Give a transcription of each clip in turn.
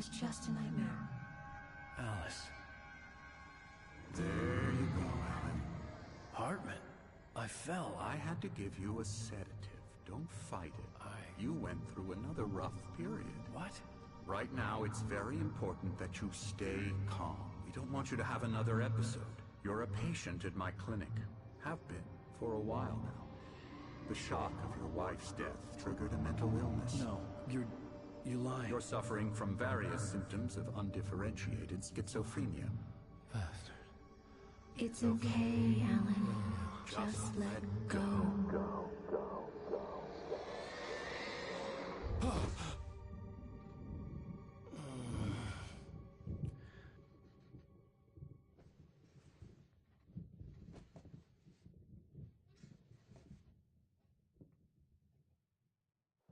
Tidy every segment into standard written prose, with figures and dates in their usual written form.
was just a nightmare. Alice. There you go, Alan. Hartman. I fell. I had to give you a sedative. Don't fight it. You went through another rough period. What? Right now, it's very important that you stay calm. We don't want you to have another episode. You're a patient at my clinic. Have been for a while now. The shock of your wife's death triggered a mental illness. No, you're lying. You're suffering from various symptoms of undifferentiated schizophrenia. Bastard. It's okay, Alan. Just let go.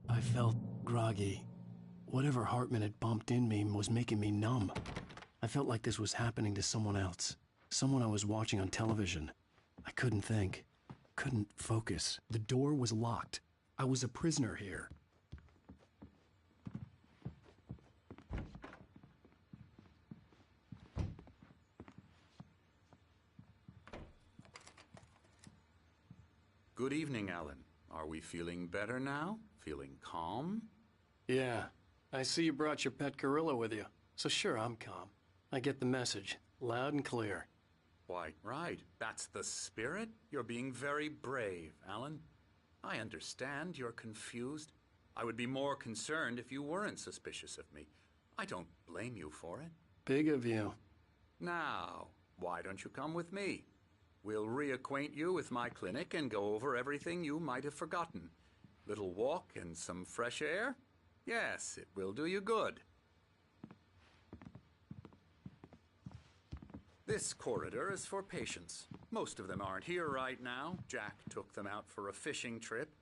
I felt groggy. Whatever Hartman had bumped in me was making me numb. I felt like this was happening to someone else. Someone I was watching on television. I couldn't think. Couldn't focus. The door was locked. I was a prisoner here. Good evening, Alan. Are we feeling better now? Feeling calm? Yeah. I see you brought your pet gorilla with you. So sure, I'm calm. I get the message. Loud and clear. Why, right. That's the spirit. You're being very brave, Alan. I understand you're confused. I would be more concerned if you weren't suspicious of me. I don't blame you for it. Big of you. Now, why don't you come with me? We'll reacquaint you with my clinic and go over everything you might have forgotten. Little walk and some fresh air? Yes, it will do you good. This corridor is for patients. Most of them aren't here right now. Jack took them out for a fishing trip,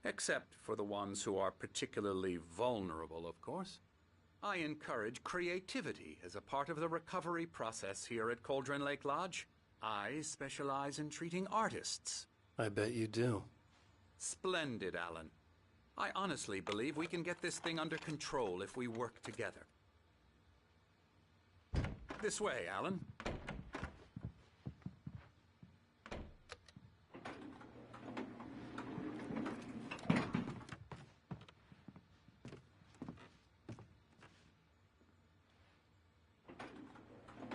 except for the ones who are particularly vulnerable, of course. I encourage creativity as a part of the recovery process here at Cauldron Lake Lodge. I specialize in treating artists. I bet you do. Splendid, Alan. I honestly believe we can get this thing under control if we work together. This way, Alan.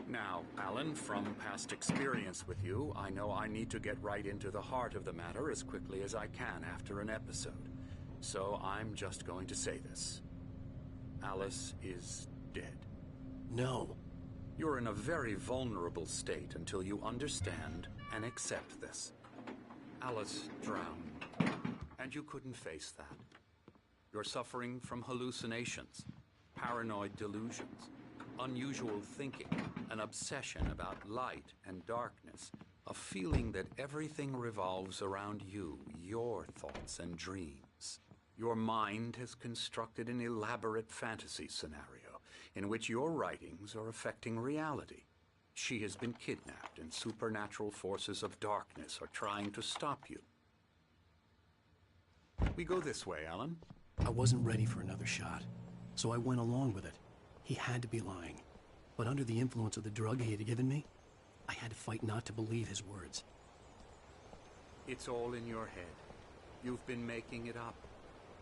Now, Alan, from past experience with you, I know I need to get right into the heart of the matter as quickly as I can after an episode. So I'm just going to say this. Alice is dead. No. You're in a very vulnerable state until you understand and accept this. Alice drowned, and you couldn't face that. You're suffering from hallucinations, paranoid delusions, unusual thinking, an obsession about light and darkness, a feeling that everything revolves around you, your thoughts and dreams. Your mind has constructed an elaborate fantasy scenario in which your writings are affecting reality. She has been kidnapped and supernatural forces of darkness are trying to stop you. We go this way, Alan. I wasn't ready for another shot, so I went along with it. He had to be lying. But under the influence of the drug he had given me, I had to fight not to believe his words. It's all in your head. You've been making it up.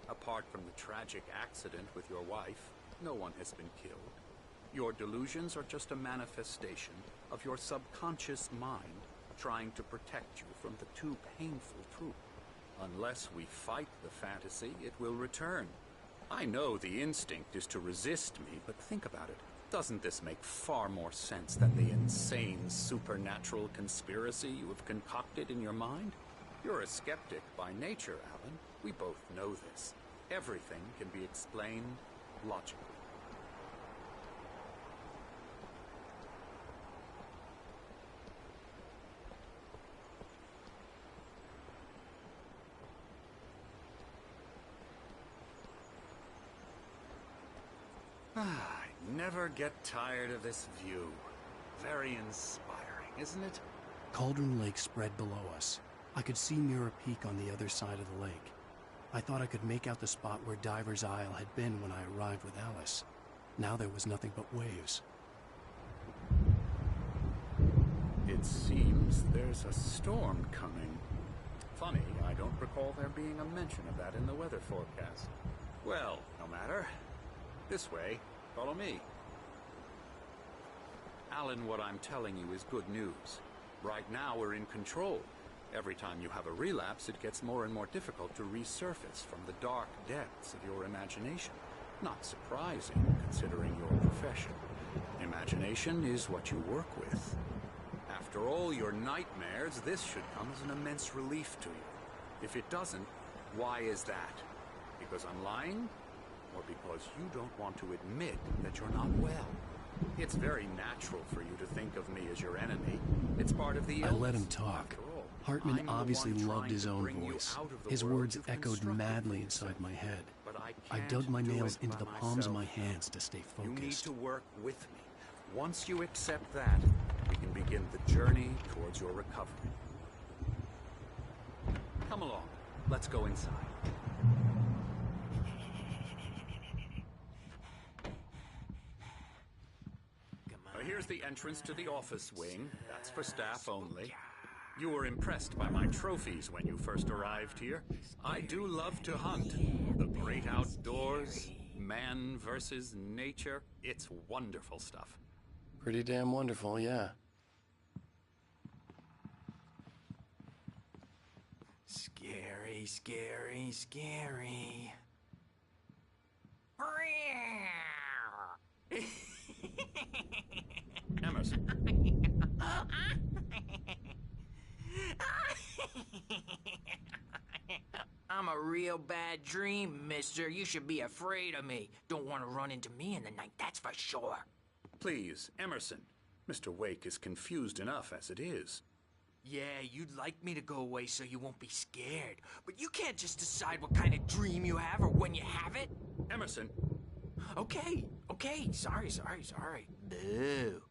Apart from the tragic accident with your wife, no one has been killed. Your delusions are just a manifestation of your subconscious mind trying to protect you from the too painful truth. Unless we fight the fantasy, it will return. I know the instinct is to resist me, but think about it. Doesn't this make far more sense than the insane supernatural conspiracy you have concocted in your mind? You're a skeptic by nature, Alan. We both know this. Everything can be explained logically. I never get tired of this view. Very inspiring, isn't it? Cauldron Lake spread below us. I could see Mirror Peak on the other side of the lake. I thought I could make out the spot where Diver's Isle had been when I arrived with Alice. Now there was nothing but waves. It seems there's a storm coming. Funny, I don't recall there being a mention of that in the weather forecast. Well, no matter. This way. Follow me. Alan, what I'm telling you is good news. Right now we're in control. Every time you have a relapse, it gets more and more difficult to resurface from the dark depths of your imagination. Not surprising, considering your profession. Imagination is what you work with. After all your nightmares, this should come as an immense relief to you. If it doesn't, why is that? Because I'm lying? Or because you don't want to admit that you're not well? It's very natural for you to think of me as your enemy. It's part of the illness. I let him talk. Hartman obviously loved his own voice. His words echoed madly inside my head. I dug my nails into the palms of my hands to stay focused. You need to work with me. Once you accept that, we can begin the journey towards your recovery. Come along. Let's go inside. Here's the entrance to the office wing. That's for staff only. You were impressed by my trophies when you first arrived here. I do love to hunt. The great outdoors, man versus nature. It's wonderful stuff. Pretty damn wonderful, yeah. Scary, scary, scary. Emerson. I'm a real bad dream, mister. You should be afraid of me. Don't want to run into me in the night, that's for sure. Please, Emerson. Mr. Wake is confused enough as it is. Yeah, you'd like me to go away so you won't be scared. But you can't just decide what kind of dream you have or when you have it. Emerson. Okay. Sorry. Boo.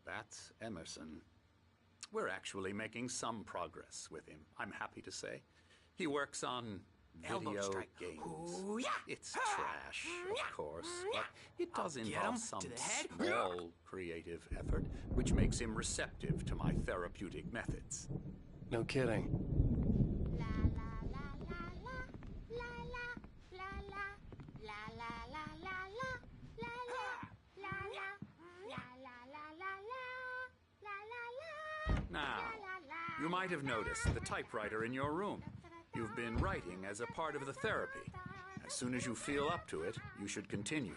That's Emerson. We're actually making some progress with him, I'm happy to say. He works on Elbow video strike. games. Ooh, yeah. It's trash, of course, but it does Get involve him some to the head. small creative effort, which makes him receptive to my therapeutic methods. No kidding. Now, you might have noticed the typewriter in your room. You've been writing as a part of the therapy. As soon as you feel up to it, you should continue.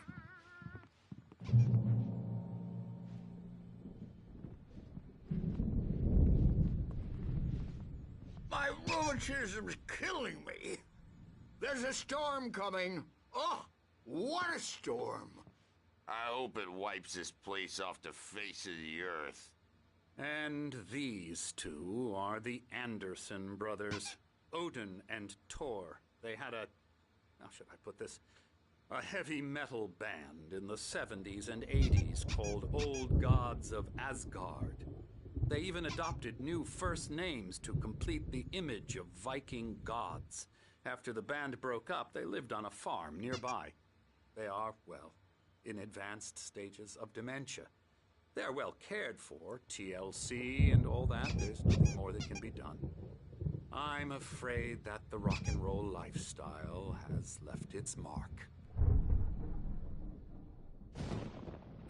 My rheumatism's killing me. There's a storm coming. Oh, what a storm. I hope it wipes this place off the face of the earth. And these two are the Anderson brothers, Odin and Thor. They had a, how should I put this, a heavy metal band in the 70s and 80s called Old Gods of Asgard. They even adopted new first names to complete the image of Viking gods. After the band broke up, they lived on a farm nearby. They are, well, in advanced stages of dementia. They're well cared for, TLC and all that. There's nothing more that can be done. I'm afraid that the rock and roll lifestyle has left its mark.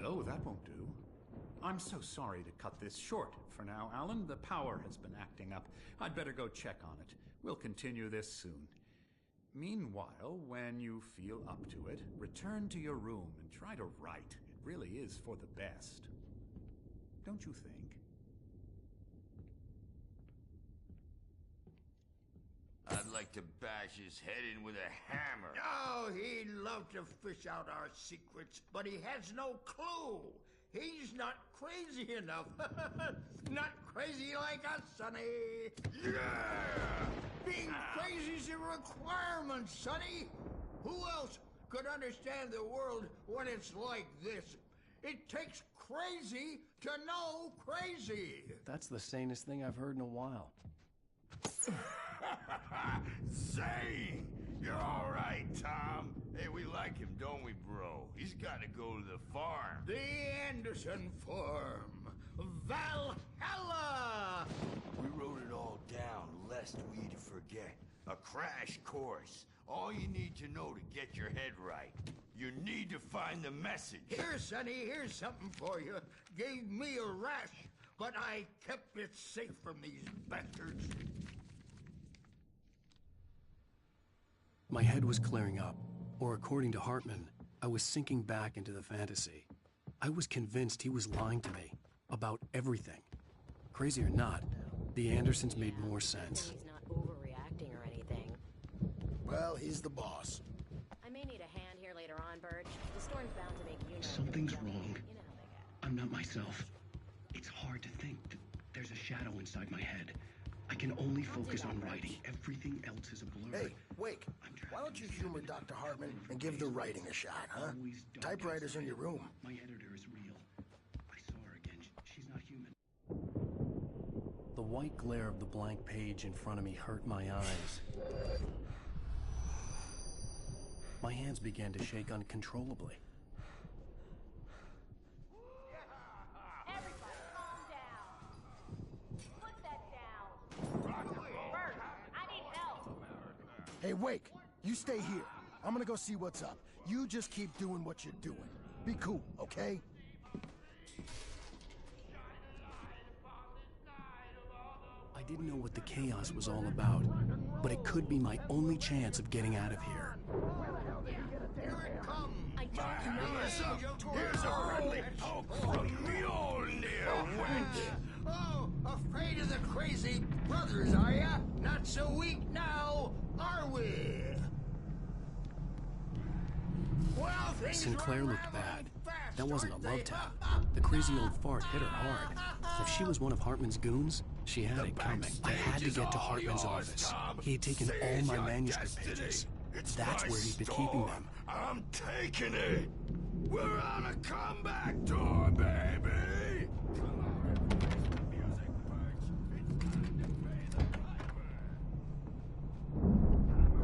Oh, that won't do. I'm so sorry to cut this short for now, Alan. The power has been acting up. I'd better go check on it. We'll continue this soon. Meanwhile, when you feel up to it, return to your room and try to write. It really is for the best. Don't you think? I'd like to bash his head in with a hammer. Oh, he'd love to fish out our secrets, but he has no clue. He's not crazy enough. Not crazy like us, Sonny. Yeah! Being crazy's a requirement, Sonny. Who else could understand the world when it's like this? It takes crazy to know crazy. That's the sanest thing I've heard in a while. Zane! You're all right, Tom. Hey, we like him, don't we, bro? He's got to go to the farm. The Anderson Farm. Valhalla! We wrote it all down, lest we forget. A crash course. All you need to know to get your head right. You need to find the message. Here, Sonny, here's something for you. Gave me a rash, but I kept it safe from these bastards. My head was clearing up, or according to Hartman, I was sinking back into the fantasy. I was convinced he was lying to me about everything. Crazy or not, the Andersons made more sense. He's not overreacting or anything. Well, he's the boss. I may need a hand here later on, Birch. The storm's bound to make you know. Something's wrong. You know how they get. I'm not myself. It's hard to think. There's a shadow inside my head. I can only focus on writing. Everything else is a blur. Hey, Wake, why don't you humor Dr. Hartman and give the writing a shot, huh? Typewriter's in your room. My editor is real. I saw her again. She's not human. The white glare of the blank page in front of me hurt my eyes. My hands began to shake uncontrollably. Everybody, calm down. Put that down. Birch, I need help. Hey, Wake, you stay here. I'm gonna go see what's up. You just keep doing what you're doing. Be cool, okay? I didn't know what the chaos was all about, but it could be my only chance of getting out of here. Here it comes. I don't know. Here's a friendly poke from Mjolnir, wench. Oh, afraid of the crazy brothers, are ya? Not so weak now, are we? Well, things Sinclair were looked bad. rattling fast, That wasn't a aren't love they? tap. The crazy old fart hit her hard. If she was one of Hartman's goons, she had it coming. I had to get to Hartman's office. He had taken all my manuscript pages. That's where he'd been keeping them. I'm taking it. We're on a comeback tour, baby. Come on, music perks. It's time to pay the piper.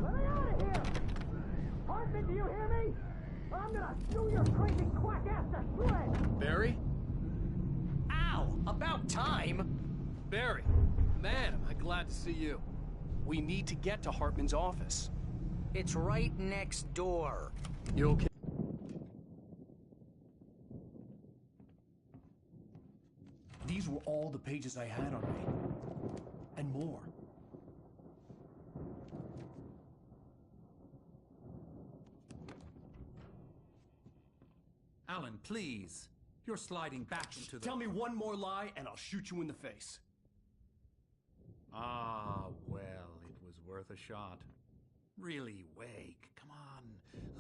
Let me out of here! Hartman, do you hear me? I'm gonna shoot your crazy quack ass to shreds! Barry? Ow! About time! Barry, man, am I glad to see you. We need to get to Hartman's office. It's right next door. You okay? These were all the pages I had on me. And more. Alan, please. You're sliding back into the... Tell me one more lie and I'll shoot you in the face. Ah, well, it was worth a shot. Really, Wake, come on.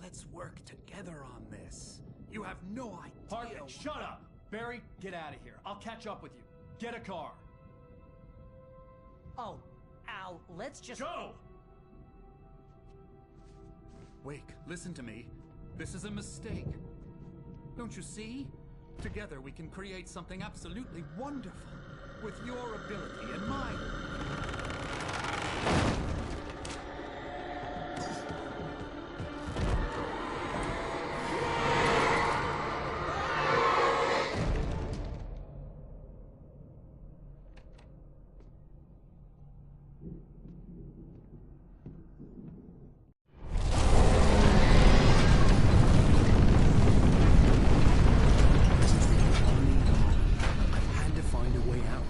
Let's work together on this. You have no idea... Hartman, shut up! Barry, get out of here. I'll catch up with you. Get a car. Oh, Al, let's just... Go! Wake, listen to me. This is a mistake. Don't you see? Together we can create something absolutely wonderful. With your ability and mine. I've had to find a way out.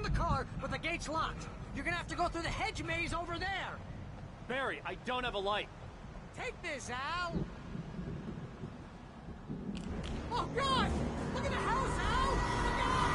the car, but the gate's locked. You're gonna have to go through the hedge maze over there. Barry, I don't have a light. Take this, Al. Oh, God! Look at the house, Al! Look out!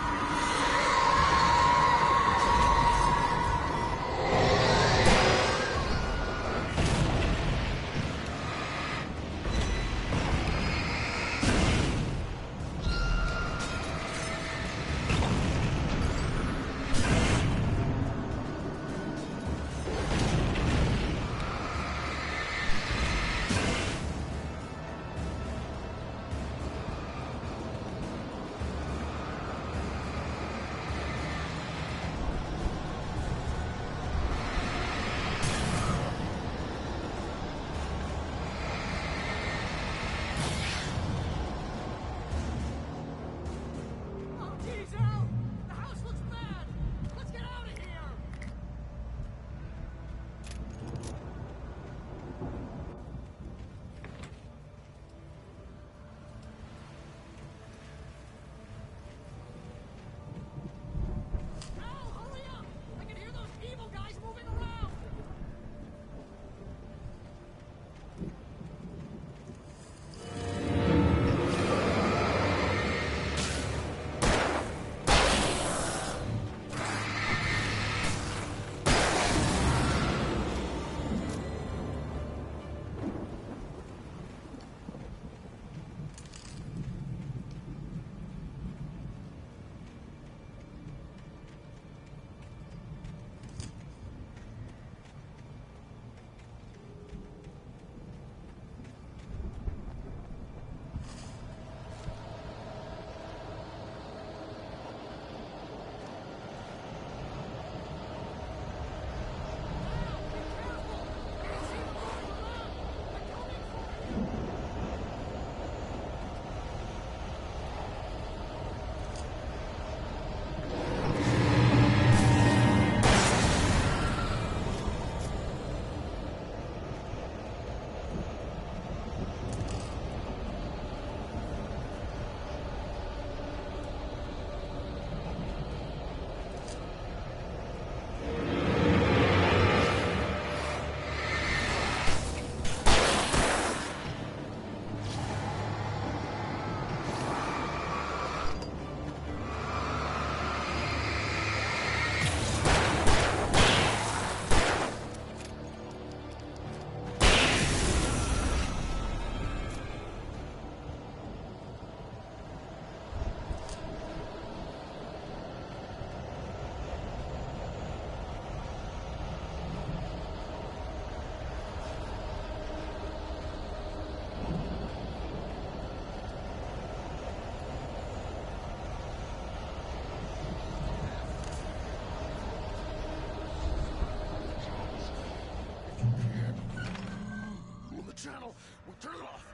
channel. We'll turn it off.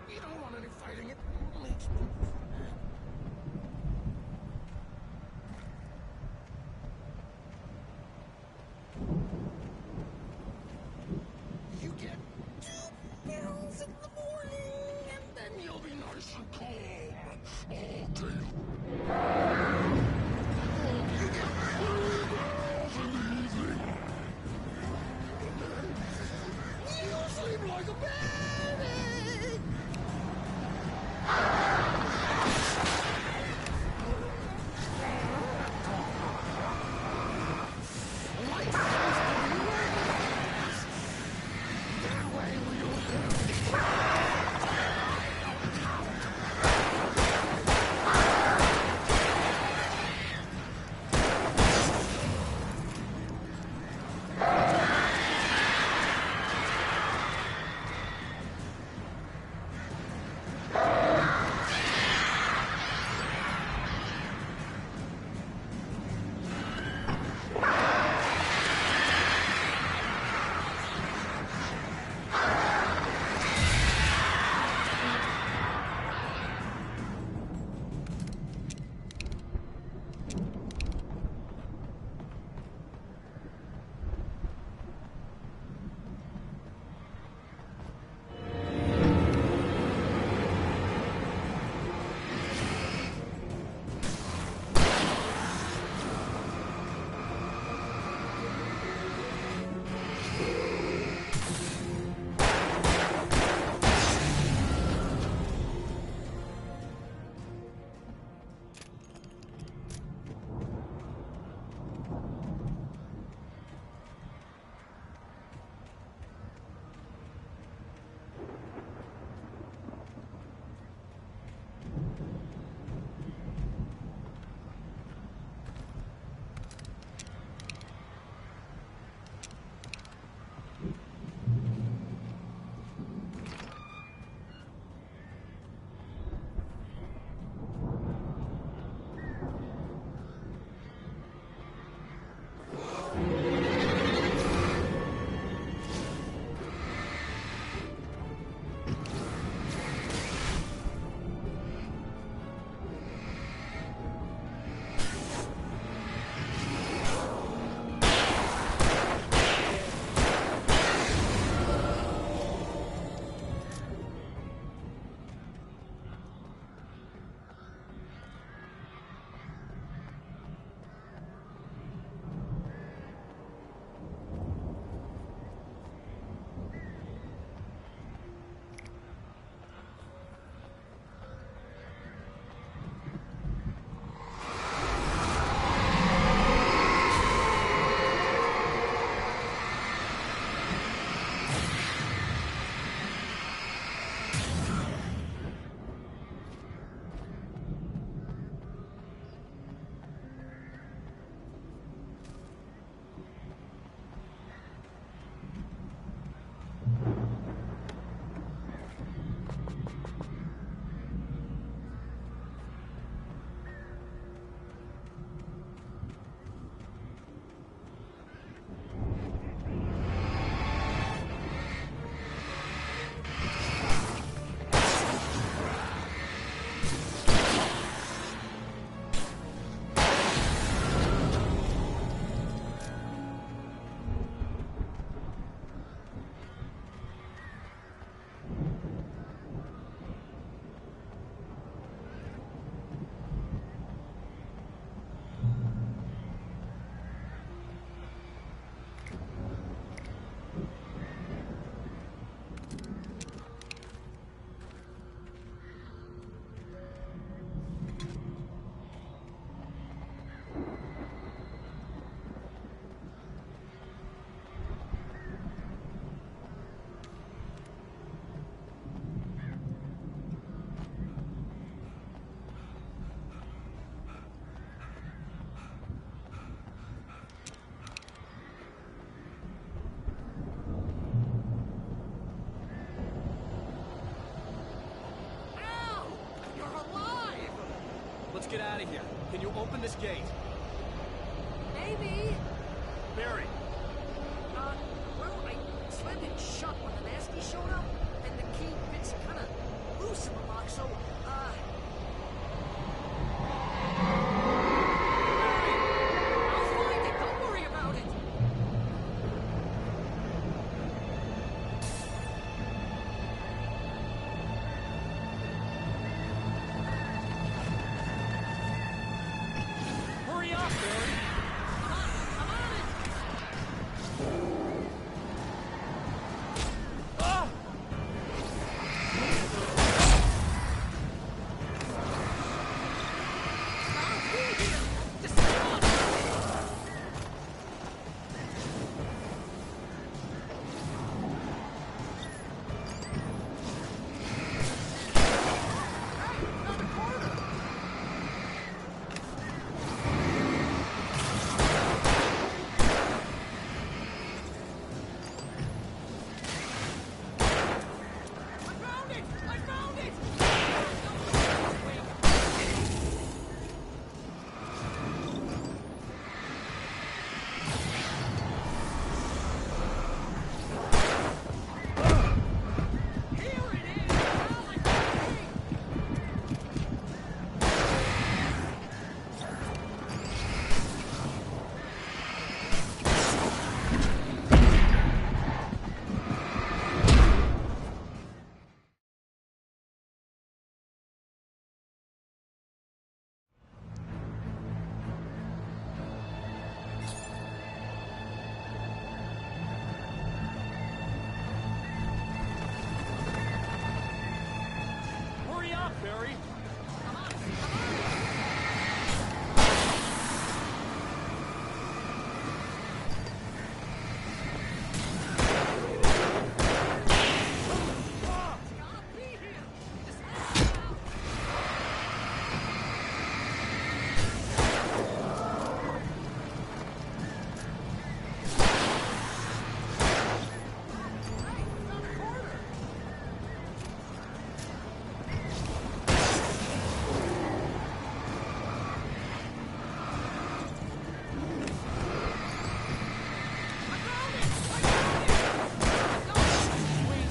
We don't want any fighting. It makes me... You get 2 pills in the morning, and then you'll be nice and calm all day. You get 2 pills in the evening. You sleep like a baby! Like those babies! That way we don't Let's get out of here. Can you open this gate? Maybe. Barry. Well, I slammed it shut when the nasty showed up, and the key fits kind of loose in the lock, so, I'll find it. Don't worry about it. Hurry up, Barry. I'm on it. Ah! I'll be here. Just stop. Hey, around the corner. I found it! I found it! Here it is! Al, I found it! Hurry up, Barry. I'll be here! Just let me out! Hey, around the corner! I found it! I found it! No, wait.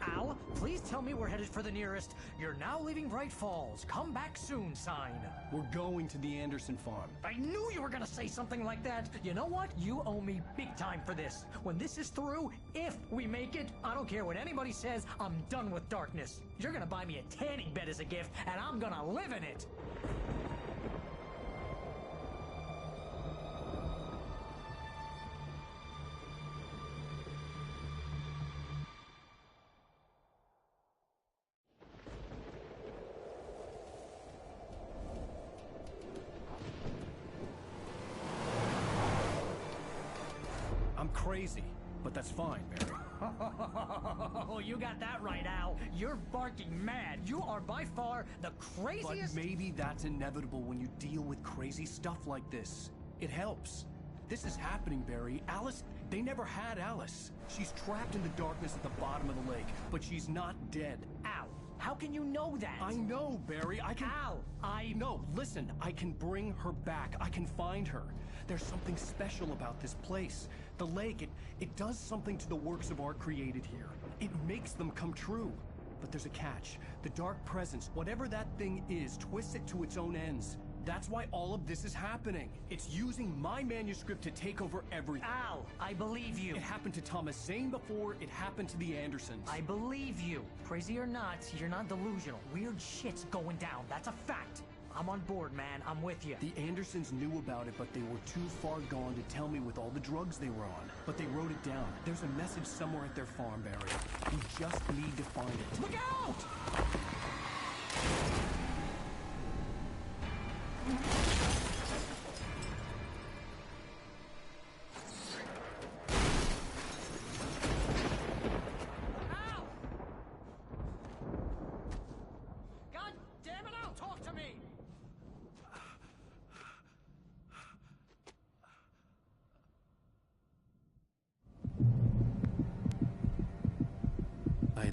Al, please tell me we're headed for the nearest "You're now leaving Bright Falls. Come back soon" sign. We're going to the Anderson farm. I knew you were gonna say something like that. You know what? You owe me big time for this. When this is through, if we make it, I don't care what anybody says, I'm done with darkness. You're gonna buy me a tanning bed as a gift, and I'm gonna live in it. I'm crazy, but that's fine, Barry. Oh, you got that right, Al. You're barking mad. You are by far the But craziest. maybe that's inevitable when you deal with crazy stuff like this. It helps. This is happening, Barry. Alice, they never had Alice. She's trapped in the darkness at the bottom of the lake, but she's not dead. Al, how can you know that? I know, Barry. I can... Al, No, listen. I can bring her back. I can find her. There's something special about this place. The lake, it does something to the works of art created here. It makes them come true. But there's a catch. The dark presence, whatever that thing is, twists it to its own ends. That's why all of this is happening. It's using my manuscript to take over everything. Al, I believe you. It happened to Thomas Zane before, it happened to the Andersons. I believe you. Crazy or not, you're not delusional. Weird shit's going down. That's a fact. I'm on board, man. I'm with you. The Andersons knew about it, but they were too far gone to tell me with all the drugs they were on. But they wrote it down. There's a message somewhere at their farm, Barry. We just need to find it. Look out!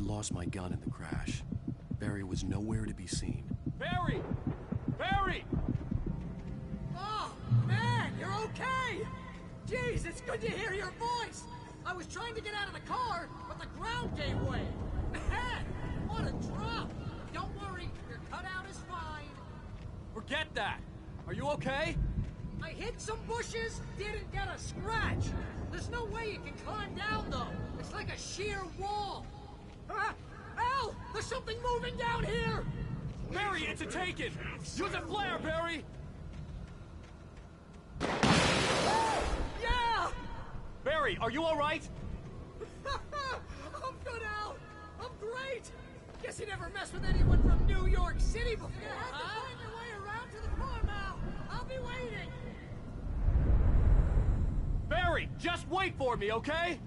lost my gun in the crash. Barry was nowhere to be seen. Barry! Barry! Oh, man, you're okay! Jeez, it's good to hear your voice! I was trying to get out of the car, but the ground gave way. Man, what a drop! Don't worry, your cutout is fine. Forget that! Are you okay? I hit some bushes, didn't get a scratch. There's no way you can climb down, though. It's like a sheer wall. Al! There's something moving down here! Barry, it's a taken! Use a flare, Barry! Yeah! Barry, are you alright? I'm good, Al. I'm great. Guess you never messed with anyone from New York City before, you have to find your way around to the farm, Al. I'll be waiting. Barry, just wait for me, okay?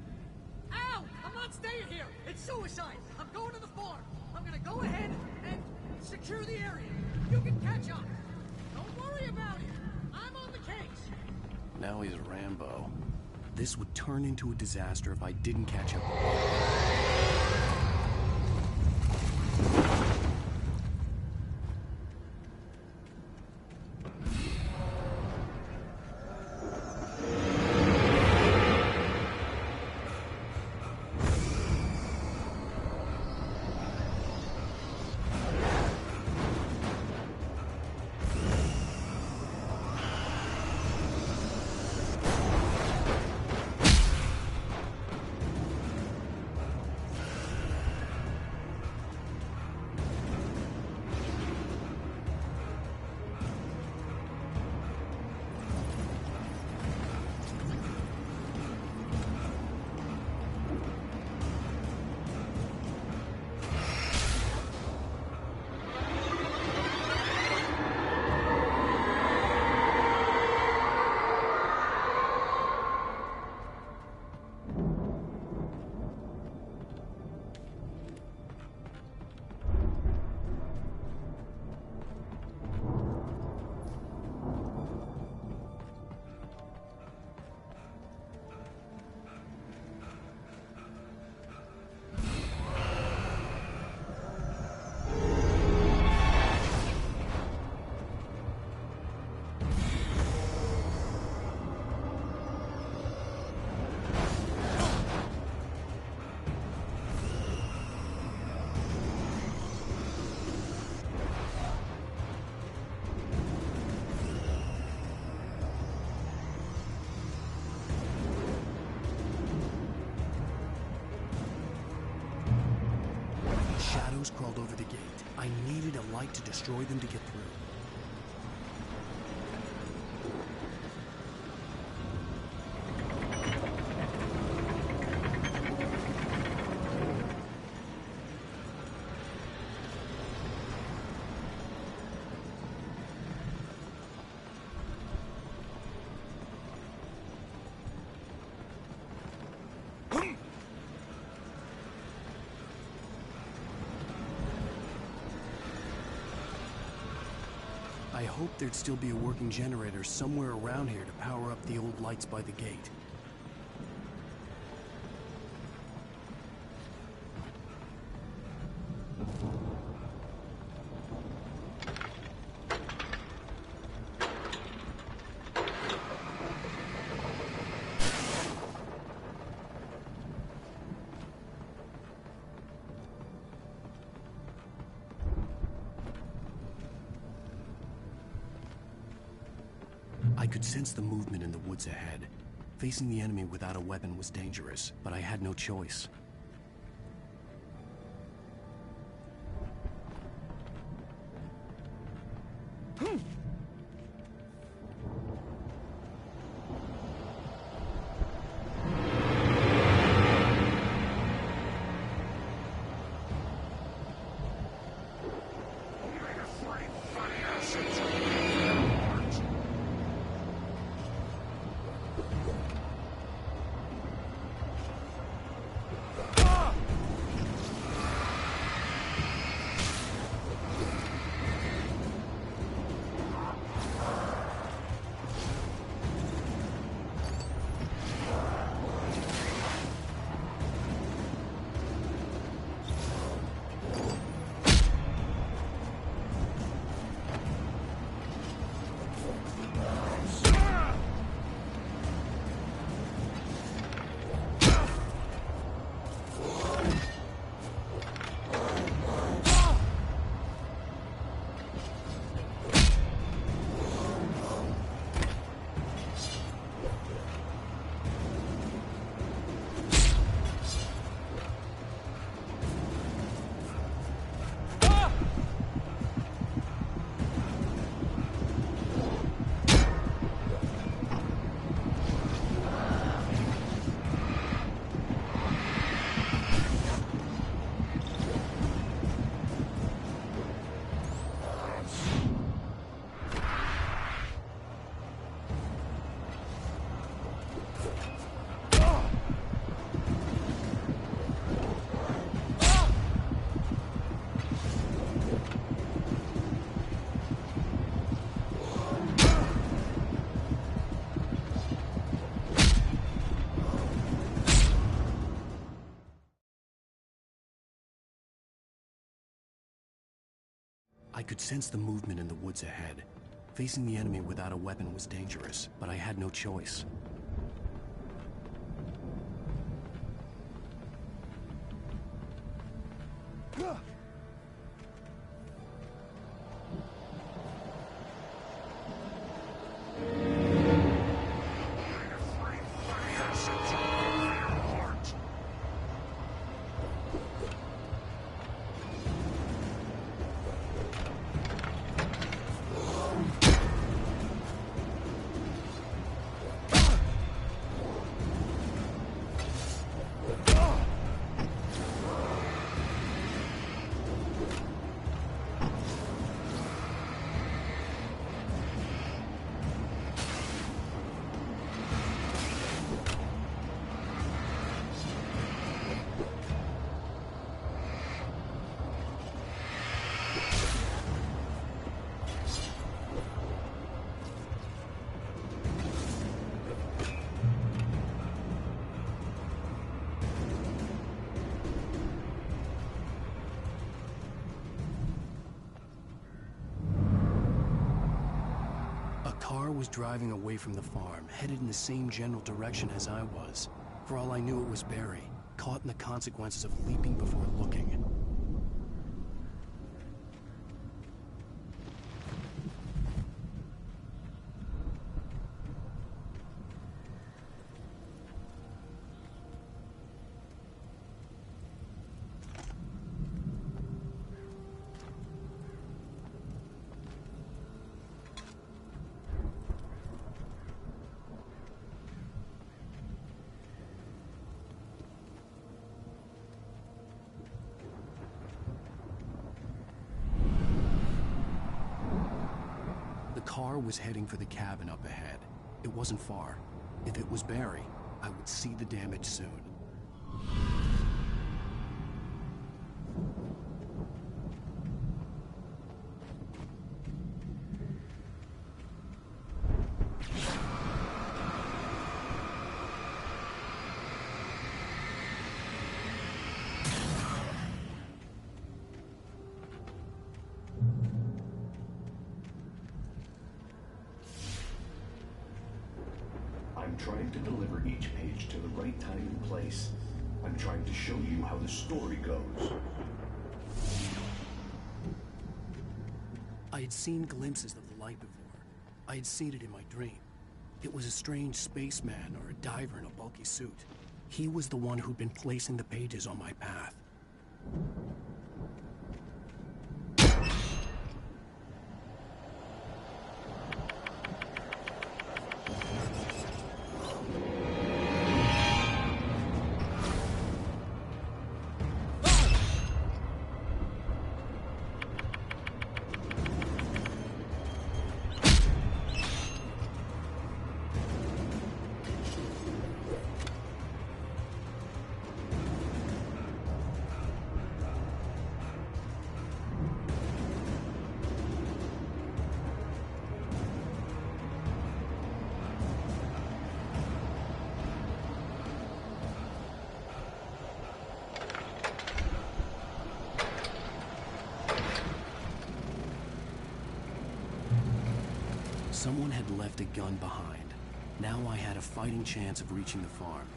Al, I'm not staying here. It's suicide. I'm going to the farm. I'm gonna go ahead and secure the area. You can catch up. Don't worry about it. I'm on the case. Now he's Rambo. This would turn into a disaster if I didn't catch up. Shadows crawled over the gate. I needed a light to destroy them to get through. I hoped there'd still be a working generator somewhere around here to power up the old lights by the gate. I could sense the movement in the woods ahead. Facing the enemy without a weapon was dangerous, but I had no choice. I could sense the movement in the woods ahead. Facing the enemy without a weapon was dangerous, but I had no choice. Was driving away from the farm, headed in the same general direction as I was. For all I knew, it was Barry, caught in the consequences of leaping before looking. The car was heading for the cabin up ahead. It wasn't far. If it was Barry, I would see the damage soon. I'm trying to deliver each page to the right time and place. I'm trying to show you how the story goes. I had seen glimpses of the light before. I had seen it in my dream. It was a strange spaceman or a diver in a bulky suit. He was the one who'd been placing the pages on my path. Someone had left a gun behind. Now I had a fighting chance of reaching the farm.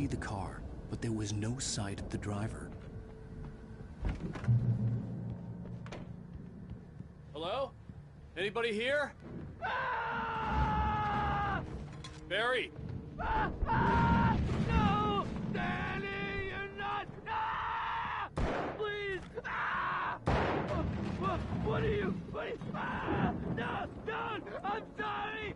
see the car, but there was no sight of the driver. Hello? Anybody here? Barry! No! Danny, you're not! Please! What are you? No! Don't! I'm sorry!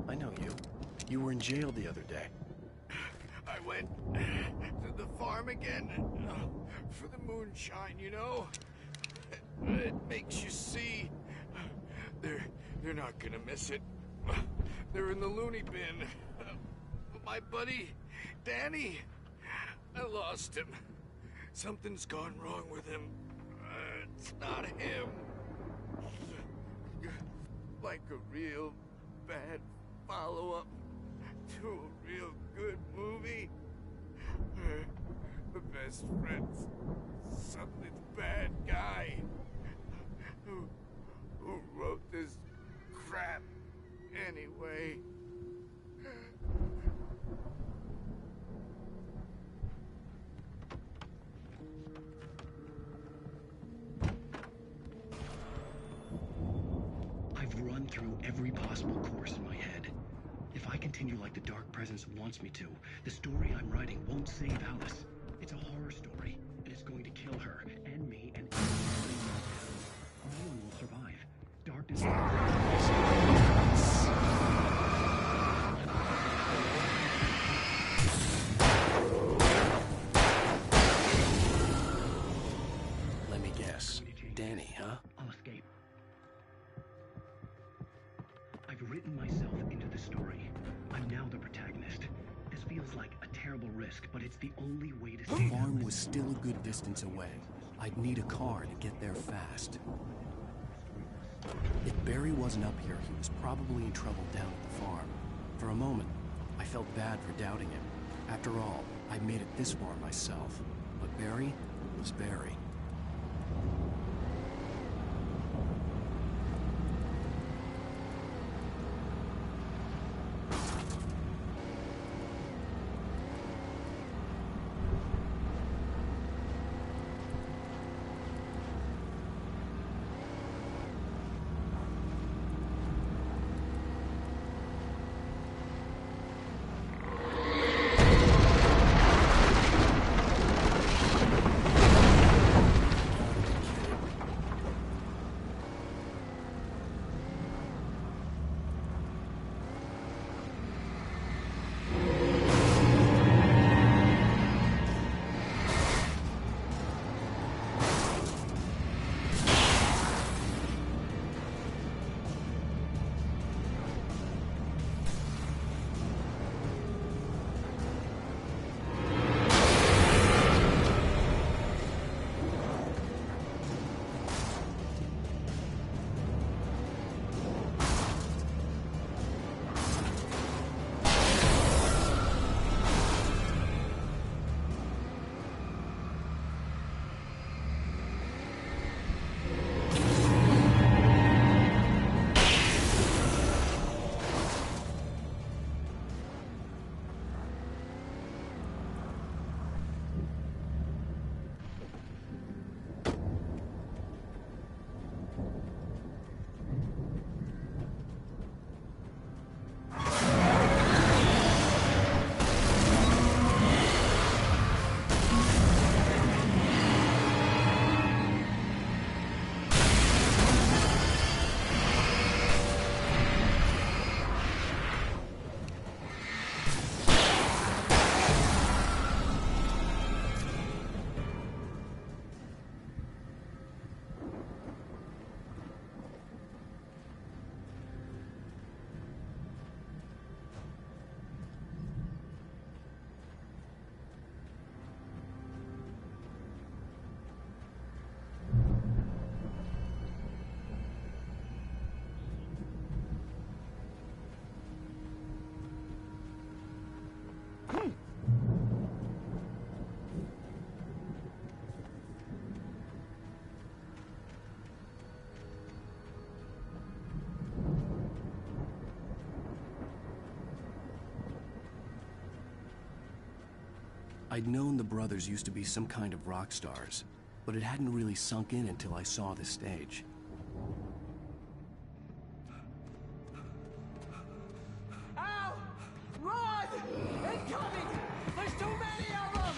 I know you. You were in jail the other day. I went to the farm again for the moonshine, you know? It makes you see. They're not gonna miss it. They're in the loony bin. My buddy, Danny, I lost him. Something's gone wrong with him. It's not him. Like a real bad follow-up to a real good movie. The best friend's suddenly the bad guy who wrote this crap anyway. I've run through every possible course in my head. If I continue like the Dark Presence wants me to, the story I'm writing won't save Alice. It's a horror story, and it's going to kill her, and me, and everybody else. No one will survive. Darkness... Let me guess. Danny, huh? I'll escape. I've written myself into the story. I'm now the protagonist. This feels like a terrible risk, but it's the only way to The save farm Alice. was still a good distance away. I'd need a car to get there fast. If Barry wasn't up here, he was probably in trouble down at the farm. For a moment, I felt bad for doubting him. After all, I made it this far myself. But Barry was Barry. I'd known the brothers used to be some kind of rock stars, but it hadn't really sunk in until I saw this stage. Ow! Run! Incoming! There's too many of them!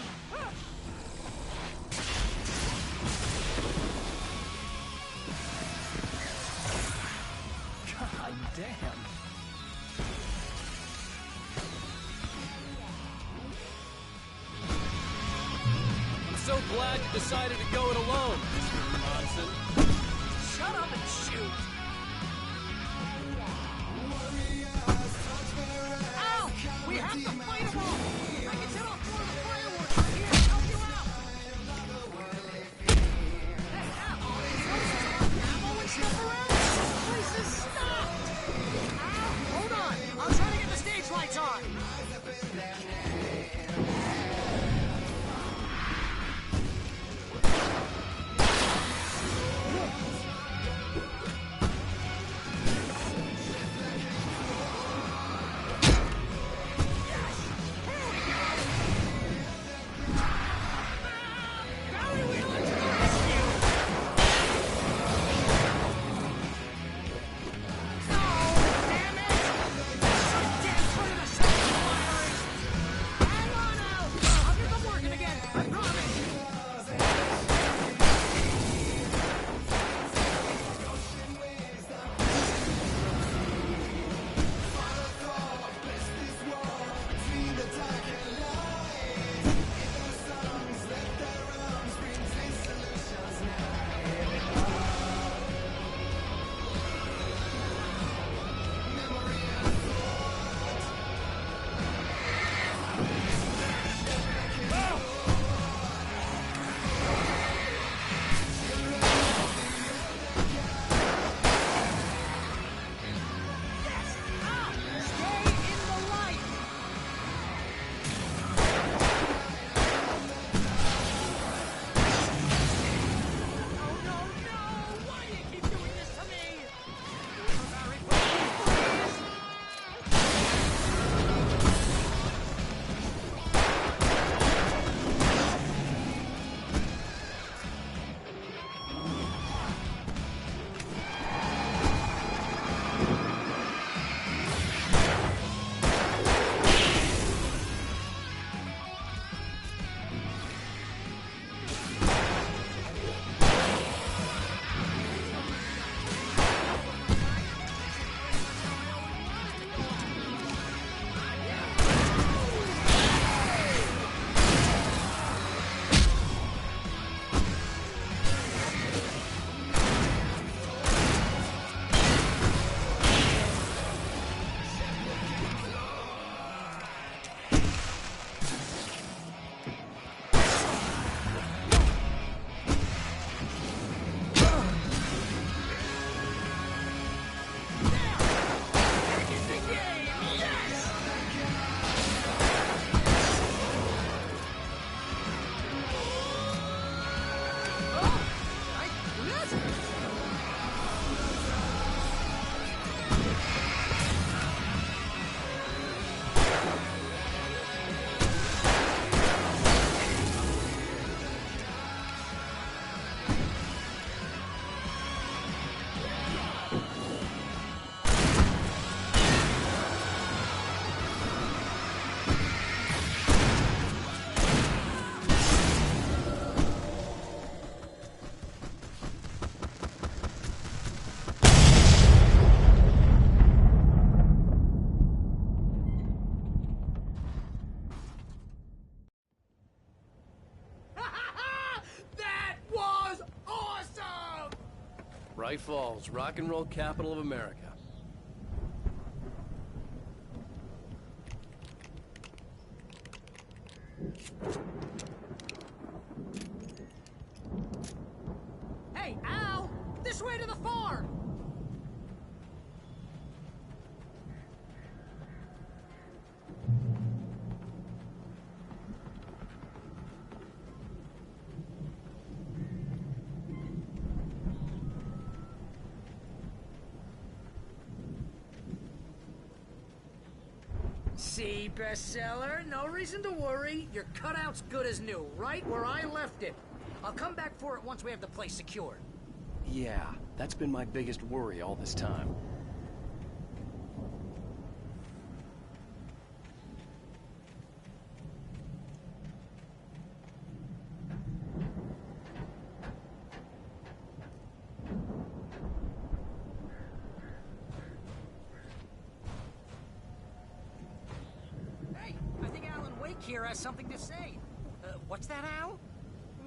God damn. I'm so glad you decided to go it alone, Mr. Monson. Shut up and shoot! Ow! We have to fight them all! I can set off more of the fireworks right here to help you out! Hey, Al! Ammo and stuff around? This place is stopped! Ow! Hold on! I'm trying to get the stage lights on! Bright Falls, rock and roll capital of America. Hey, Al! This way to the farm! See, bestseller? No reason to worry. Your cutout's good as new, right where I left it. I'll come back for it once we have the place secured. Yeah, that's been my biggest worry all this time. Hey, I think Alan Wake here has something to say. What's that, Al?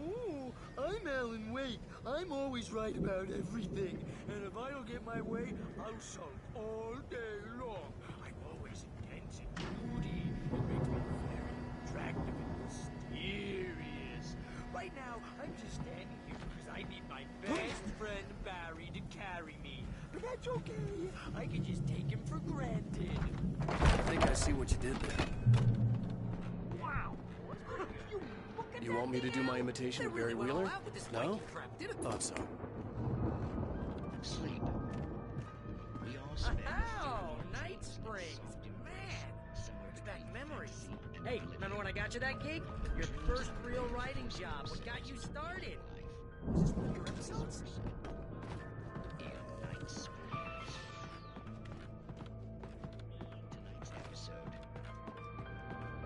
Ooh, I'm Alan Wake. I'm always right about everything. And if I don't get my way, I'll sulk all day long. I'm always intense and moody. It makes me very attractive and mysterious. Right now, I'm just standing here because I need my best friend Barry to carry me. But that's okay. I can just take him for granted. I think I see what you did there. Wow. You want me to do my imitation of Barry Wheeler? No? Thought so. Sleep. We all spend Oh, Night Springs. Man, brings back memories. Hey, remember when I got you that gig? Your first real writing job. What got you started? Was this one of your episodes? Night Springs. Tonight's episode.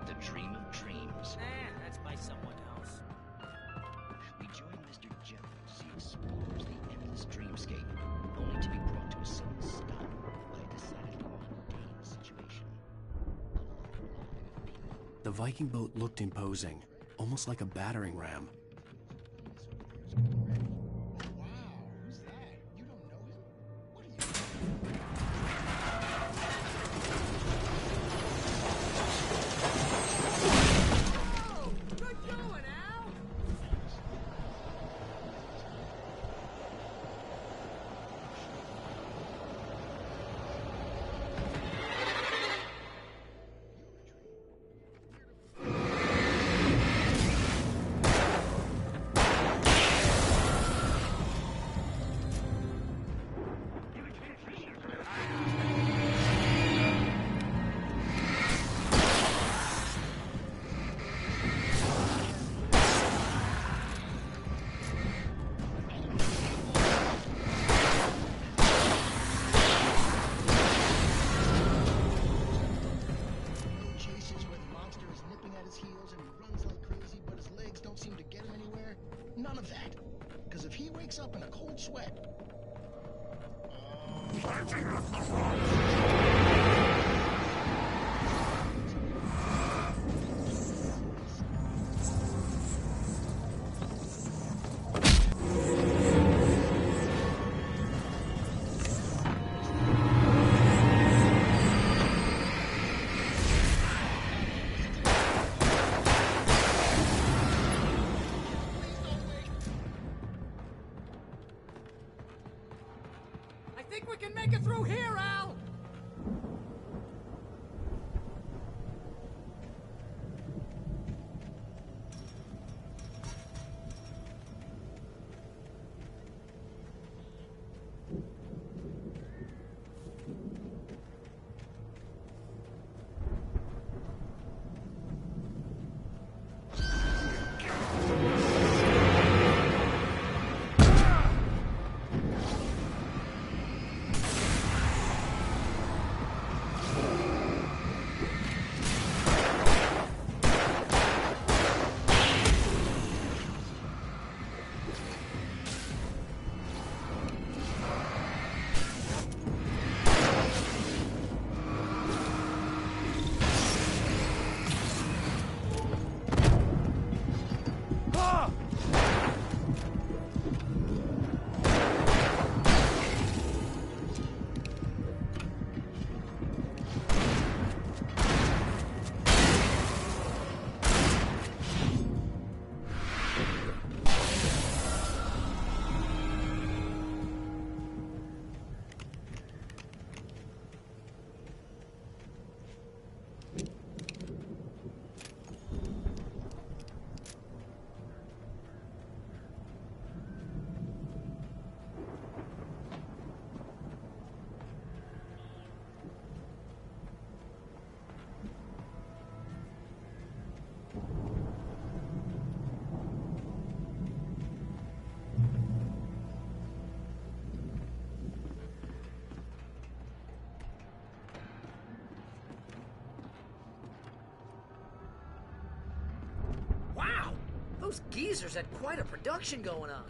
The Dream of Dreams. That's by someone else. We join Mr. Jones as he explores the endless dreamscape, only to be brought to a sudden stop by a decidedly mundane situation. The Viking boat looked imposing, almost like a battering ram. None of that. Because if he wakes up in a cold sweat... I think we can make it through here, Al! Those geezers had quite a production going on.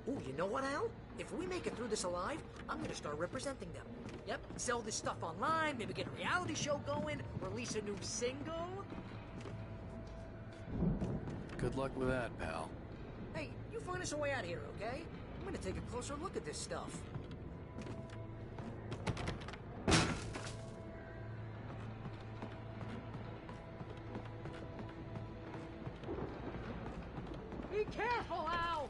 Ooh, you know what, Al? If we make it through this alive, I'm gonna start representing them. Yep, sell this stuff online, maybe get a reality show going, release a new single. Good luck with that, pal. Hey, you find us a way out of here, okay? I'm gonna take a closer look at this stuff. Be careful, Al!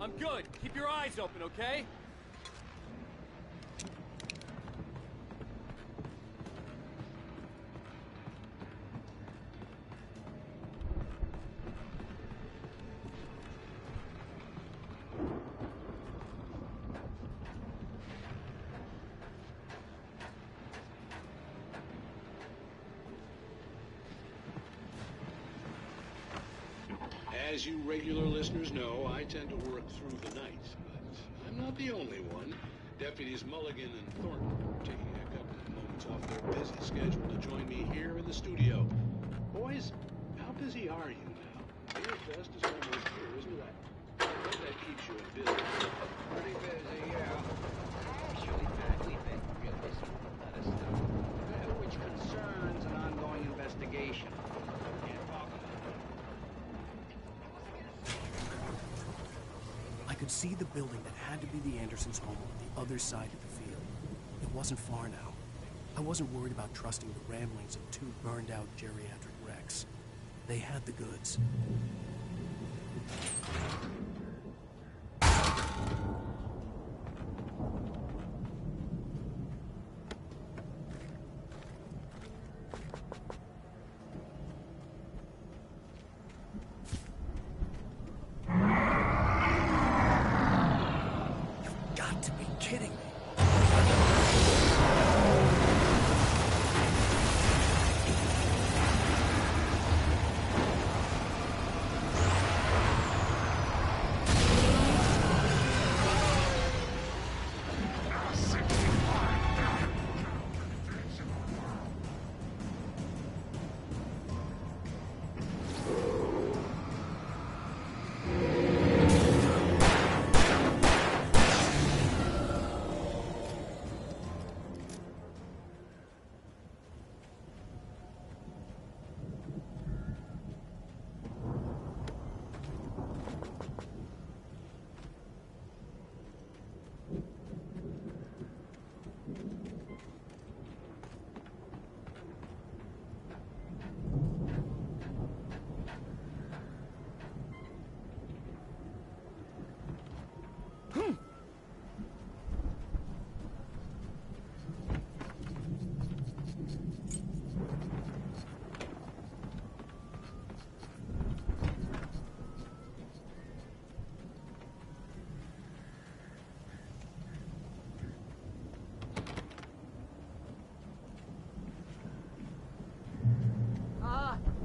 I'm good. Keep your eyes open, okay? As you regular listeners know, I tend to work through the night, but I'm not the only one. Deputies Mulligan and Thornton are taking a couple of moments off their busy schedule to join me here in the studio. Boys, how busy are you now? Beer Fest is almost here, isn't it? I hope that keeps you busy. Pretty busy, yeah. Actually, Pat, we've been real busy with a lot of stuff, which concerns an ongoing investigation. Can't talk about it. I could see the building that had to be the Andersons' home on the other side of the field. It wasn't far now. I wasn't worried about trusting the ramblings of two burned-out geriatric wrecks. They had the goods.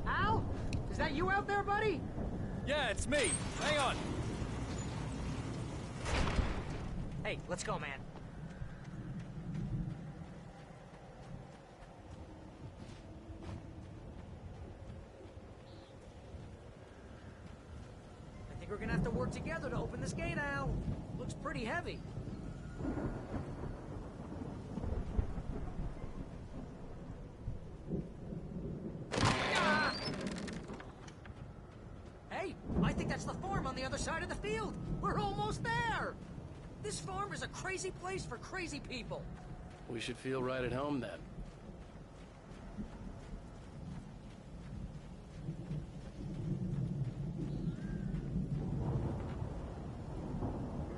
Al? Is that you out there, buddy? Yeah, it's me. Hang on. Hey, let's go, man. I think we're gonna have to work together to open this gate, Al. Looks pretty heavy. Hey, I think that's the farm on the other side of the field. We're almost there. This farm is a crazy place for crazy people. We should feel right at home then.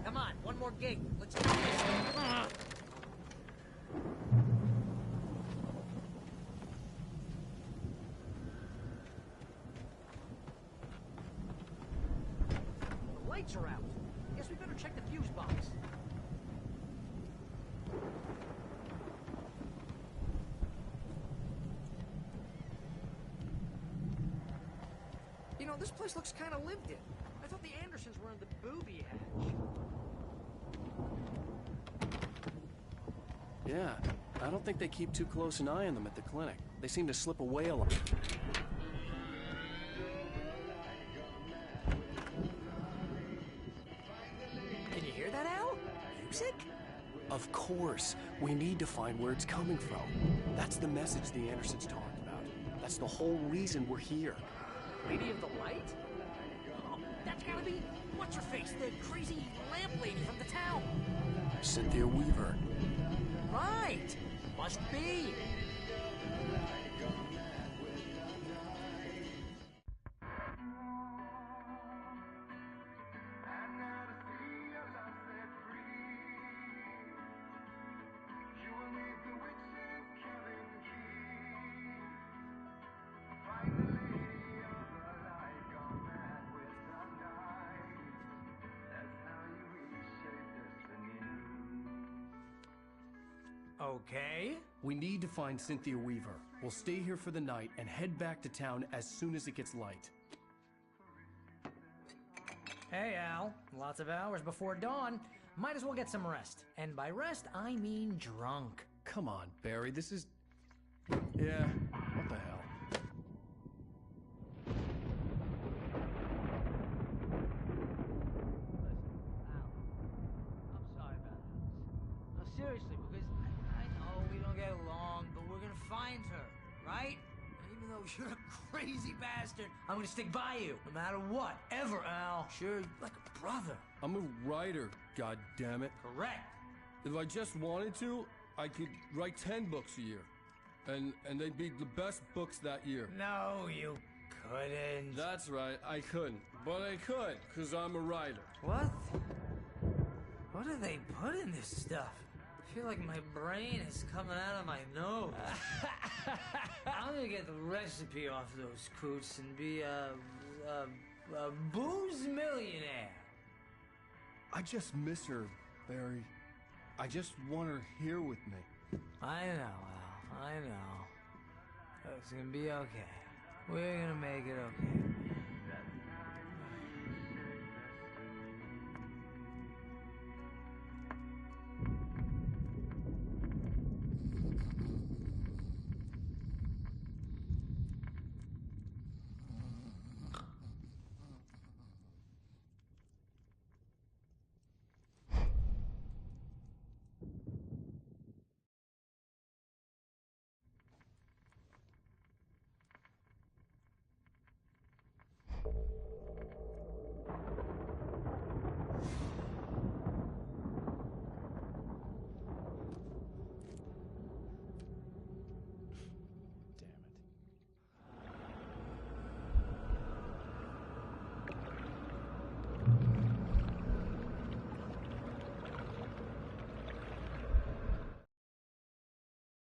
Come on, one more gate. Let's do this. The lights are out. Guess we better check the fuse box. know, this place looks kind of lived in. I thought the Andersons were in the booby hatch. Yeah, I don't think they keep too close an eye on them at the clinic. They seem to slip away a lot. Can you hear that, Al? Music? Of course. We need to find where it's coming from. That's the message the Andersons talked about. That's the whole reason we're here. Lady of the Light? Oh, that's gotta be... What's-her-face? The crazy lamp lady from the town. Cynthia Weaver. Right! Must be! Okay. We need to find Cynthia Weaver. We'll stay here for the night and head back to town as soon as it gets light. Hey, Al. Lots of hours before dawn. Might as well get some rest. And by rest, I mean drunk. Come on, Barry, this is... Yeah, what the hell? I'm sorry about this. No, seriously, because I know we don't get along, but we're gonna find her, right? And even though you're a crazy bastard, I'm gonna stick by you, no matter what, ever, Al. Sure, like a brother. I'm a writer, goddammit. Correct. If I just wanted to, I could write 10 books a year. And they'd be the best books that year. No, you couldn't. That's right, I couldn't. But I could, because I'm a writer. What? What do they put in this stuff? I feel like my brain is coming out of my nose. I'm gonna get the recipe off those coots and be a booze millionaire. I just miss her, Barry. I just want her here with me. I know, Al. I know. It's gonna be okay. We're gonna make it okay.